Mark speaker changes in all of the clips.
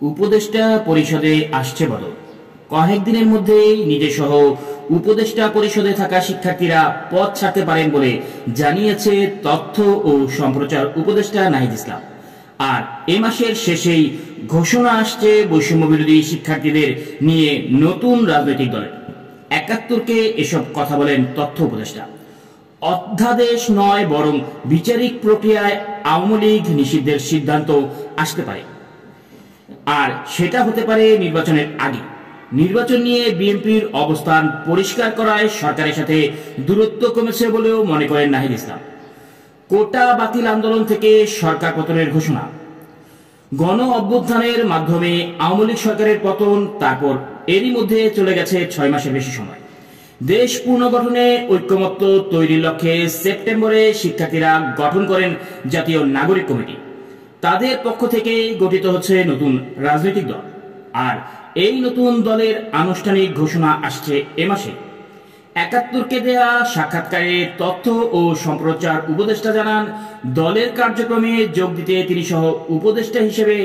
Speaker 1: উপদেষ্টা পরিষদে আসছে বদল। কয়েকদিনের মধ্যেই নিজেসহ উপদেষ্টা পরিষদে থাকা শিক্ষার্থীরা পদ ছাড়তে পারেন বলে জানিয়েছে তথ্য ও সম্প্রচার উপদেষ্টা নাহিদ ইসলাম। আর এ মাসের শেষেই ঘোষণা আসছে বৈষম্য বিরোধী শিক্ষার্থীদের নিয়ে নতুন রাজনৈতিক দলের। ৭১কে এসব কথা বলেন তথ্য উপদেষ্টা। অধ্যাদেশ নয়, বরং বিচারিক প্রক্রিয়ায় আওয়ামী লীগ নিষিদ্ধের সিদ্ধান্ত আসতে পারে, আর সেটা হতে পারে নির্বাচনের আগে। নির্বাচন নিয়ে বিএনপির অবস্থান পরিষ্কার করায় সরকারের সাথে দূরত্ব কমেছে বলেও মনে করেন নাহিদ ইসলাম। কোটা বাতিল আন্দোলন থেকে সরকার পতনের ঘোষণা, গণ অভ্যুত্থানের মাধ্যমে আওয়ামী লীগ সরকারের পতন, তারপর এরই মধ্যে চলে গেছে ৬ মাসের বেশি সময়। দেশ পুনর্গঠনে ঐক্যমত্য তৈরির লক্ষ্যে সেপ্টেম্বরে শিক্ষার্থীরা গঠন করেন জাতীয় নাগরিক কমিটি। তাদের পক্ষ থেকে গঠিত হচ্ছে নতুন রাজনৈতিক দল, আর এই নতুন দলের আনুষ্ঠানিক ঘোষণা আসছে এ মাসে। ৭১কে দেয়া সাক্ষাৎকারে তথ্য ও সম্প্রচার উপদেষ্টা জানান, দলের কার্যক্রমে যোগ দিতে তিনি সহ উপদেষ্টা হিসেবে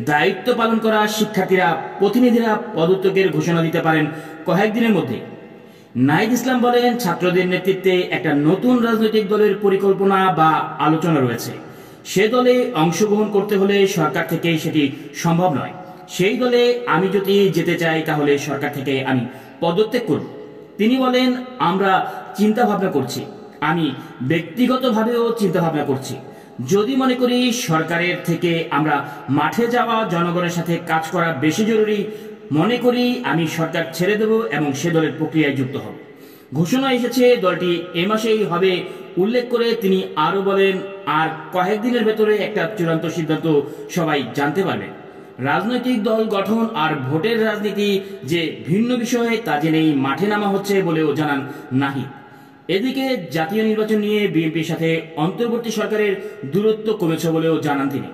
Speaker 1: দায়িত্ব পালন করা শিক্ষার্থীরা প্রতিনিধিরা পদত্যাগের ঘোষণা দিতে পারেন কয়েকদিনের মধ্যে। নাহিদ ইসলাম বলেন, ছাত্রদের নেতৃত্বে একটা নতুন রাজনৈতিক দলের পরিকল্পনা বা আলোচনা রয়েছে। সে দলে অংশগ্রহণ করতে হলে সরকার থেকে সেটি সম্ভব নয়। সেই দলে আমি যদি যেতে চাই তাহলে সরকার থেকে আমি পদত্যাগ করব। তিনি বলেন, আমরা চিন্তা ভাবনা করছি, আমি ব্যক্তিগতভাবেও চিন্তা ভাবনা করছি। যদি মনে করি সরকারের থেকে আমরা মাঠে যাওয়া, জনগণের সাথে কাজ করা বেশি জরুরি, মনে করি আমি সরকার ছেড়ে দেব এবং সে দলের প্রক্রিয়ায় যুক্ত হব। ঘোষণা এসেছে দলটি এ মাসেই হবে উল্লেখ করে তিনি আরো বলেন, আর কয়েকদিনের ভেতরে একটা চূড়ান্ত সিদ্ধান্ত সবাই জানতে পারবে। রাজনৈতিক দল গঠন আর ভোটের রাজনীতি যে ভিন্ন বিষয়ে তা জেনেই মাঠে নামা হচ্ছে বলেও জানান নাহিদ। এদিকে জাতীয় নির্বাচন নিয়ে বিএনপির সাথে অন্তর্বর্তী সরকারের দূরত্ব কমেছে বলেও জানান তিনি।